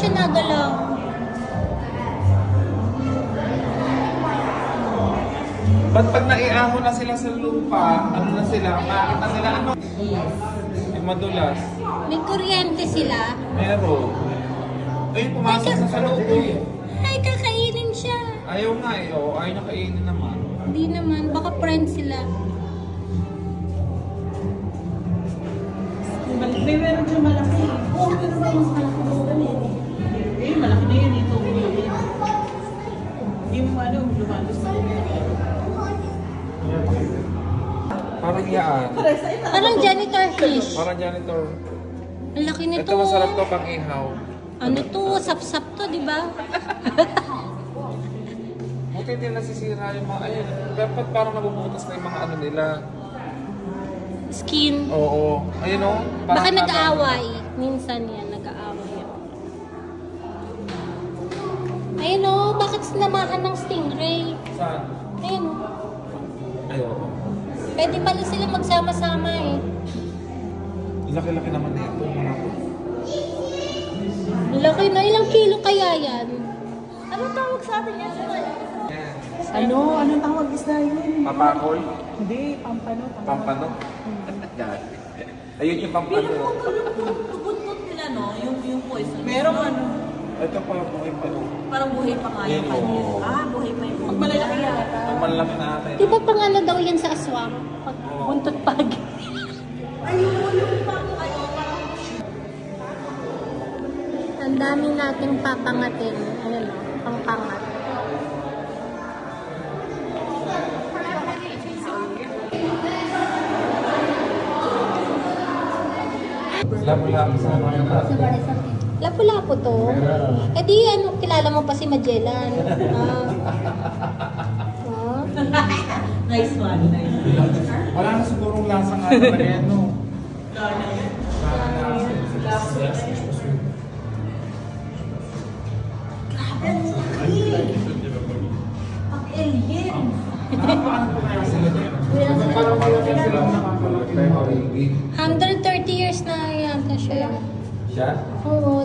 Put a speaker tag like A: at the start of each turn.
A: siya nagalaw.
B: Ba't pag naiahon na sila sa lupa, ano na sila, makakita nila ano?
A: Yes.
B: Yung madulas.
A: May kuryente sila.
B: Meron. Ay, pumasok na sa loob eh.
A: Ay, kakainin siya.
B: Ayaw nga eh, oh. Ayaw niya kainin naman.
A: Hindi naman, baka friends sila.
C: May meron siya malaki. Oo, meron ba mas malaki mas ganun? Eh, malaki na yun ito. Yung ano, lumalos na yun.
B: Parang yaan.
A: Parang janitor fish.
B: Parang janitor.
A: Ang laki nito.
B: Ito masarap to pang ihaw.
A: Ano to? Sap-sap to, di ba?
B: Buti hindi nasisira yung mga, ayun, dapat parang nabubutas na yung mga ano nila.
A: Skin.
B: Oo. Ayun o.
A: Baka nag-aaway. Minsan yan, nag-aaway yan. Ayun o, bakit sinamahan ng stingray?
B: Saan?
A: Ayun o.
B: Ayun.
A: Pwede pala sila magsama-sama eh.
B: Laki-laki naman na ito.
A: Laki na, ilang kilo kaya yan?
C: Anong tawag sa atin yan?
B: Yan.
C: Ano? Anong tawag isda yun?
B: Papakol.
C: Hindi, pampano.
B: Pampano. Yan. Ayun yung pampano.
D: Tubot-tubot nila, no? Yung poison.
C: Merong ano?
B: Ito pa yung buhay pa doon.
D: Parang buhay pa nga yung
B: Yan,
D: kanya.
B: oo.
D: Ah, buhay pa yung
C: Pag malalaki yata.
B: Ang malaki na natin.
A: Di ba pangano daw yan sa aswang? Pag buntot pag. Ang dami nating papangatin. Ayun o, pangpangat.
B: Lapu-lapu sa mga natin.
A: Lapu-lapu to. Eh di ano, kilala mo pa si Magellan.
D: Nice one, nice one.
B: Wala na sigurong lasa nga talaga yan, no?
D: Grabe, ang laki! Pag-alien!
B: Paano po kaya sila dyan? Parang sila nakakalaga.
A: 130 years na yata siya.
B: Siya?
A: Oo.